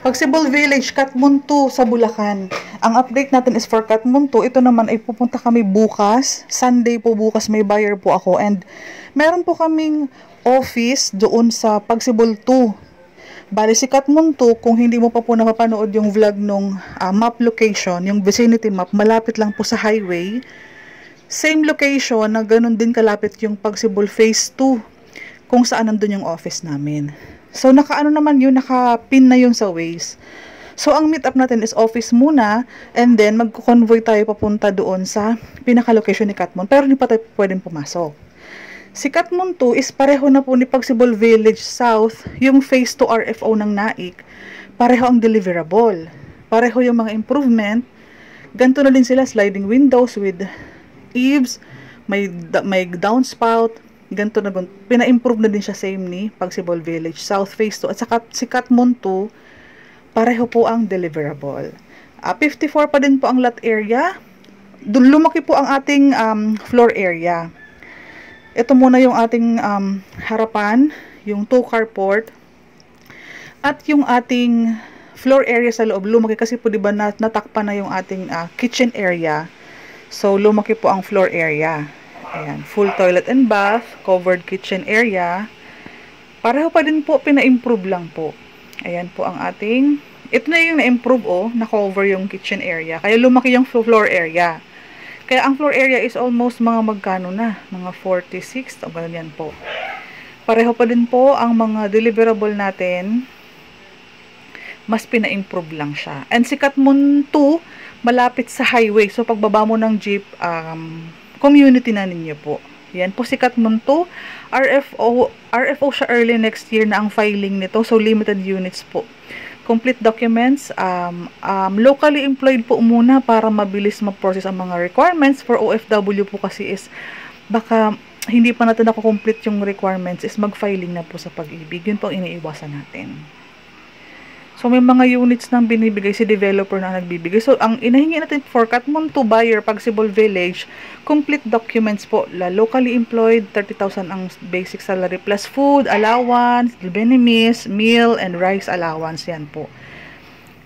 Pagsibol Village, Katmunto sa Bulacan. Ang update natin is for Katmunto. Ito naman ay pupunta kami bukas. Sunday po bukas, may buyer po ako. And meron po kaming office doon sa Pagsibol 2. Bali si Katmunto, kung hindi mo pa po napapanood yung vlog nung map location, yung vicinity map, malapit lang po sa highway. Same location na ganun din kalapit yung Pagsibol Phase 2 kung saan nandun yung office namin. So, naka-ano naman yun, naka-pin na yun sa Waze. So, ang meet up natin is office muna, and then magko-convoy tayo papunta doon sa pinaka-location ni Katmon, pero hindi pa tayo pwedeng pumasok. Si Katmon 2 is pareho na po ni Pagsibol Village South, yung phase 2 RFO ng NAIC, pareho ang deliverable. Pareho yung mga improvement. Ganito na din sila, sliding windows with eaves, may downspout, ganito na ganito. Pina-improve na din siya, same ni Pagsibol Village South Phase 2 at saka si Katmon 2, pareho po ang deliverable. 54 pa din po ang lot area. Lumaki po ang ating floor area. Ito muna yung ating harapan, yung 2 carport at yung ating floor area sa loob. Lumaki kasi po diba natakpan na yung ating kitchen area. So lumaki po ang floor area. Ayan, full toilet and bath, covered kitchen area. Pareho pa din po, pina-improve lang po. Ayan po ang ating, ito na yung na-improve na-cover yung kitchen area. Kaya lumaki yung floor area. Kaya ang floor area is almost mga magkano na? Mga 46, o ganyan po. Pareho pa din po ang mga deliverable natin. Mas pina-improve lang siya. And si Katmon 2, malapit sa highway. So pagbaba mo ng jeep, community na ninyo po. Yan po si Katmon 2. RFO siya early next year na ang filing nito. So limited units po. Complete documents. Locally employed po muna para mabilis ma-process ang mga requirements. For OFW po kasi is baka hindi pa natin complete yung requirements is mag-filing na po sa Pag-ibig. Yun po ang iniiwasan natin. So, may mga units nang binibigay si developer na nagbibigay. So, ang inahingi natin for Katmon 2 buyer, Pagsibol Village, complete documents po. Locally employed, 30,000 ang basic salary plus food, allowance, benimis, meal, and rice allowance. Yan po.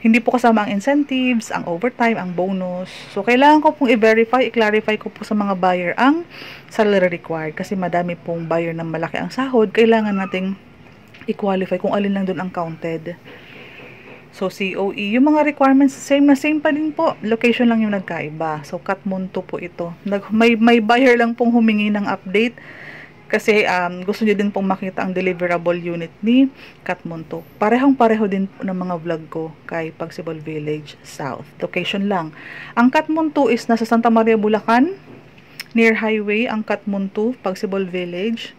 Hindi po kasama ang incentives, ang overtime, ang bonus. So, kailangan ko pong i-verify, i-clarify ko po sa mga buyer ang salary required. Kasi madami pong buyer na malaki ang sahod. Kailangan nating i-qualify kung alin lang doon ang counted. So, COE. Yung mga requirements, same na same pa din po. Location lang yung nagkaiba. So, Katmon 2 po ito. May buyer lang pong humingi ng update. Kasi gusto nyo din pong makita ang deliverable unit ni Katmon 2. Parehong-pareho din po ng mga vlog ko kay Pagsibol Village South. Location lang. Ang Katmon 2 is nasa Santa Maria, Bulacan. Near highway, ang Katmon 2, Pagsibol Village.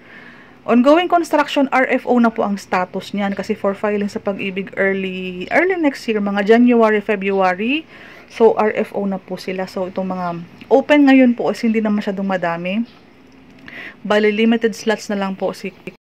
Ongoing construction, RFO na po ang status niyan kasi for filing sa Pag-ibig early next year, mga January, February. So, RFO na po sila. So, itong mga open ngayon po is hindi na masyadong madami. Bali, limited slots na lang po si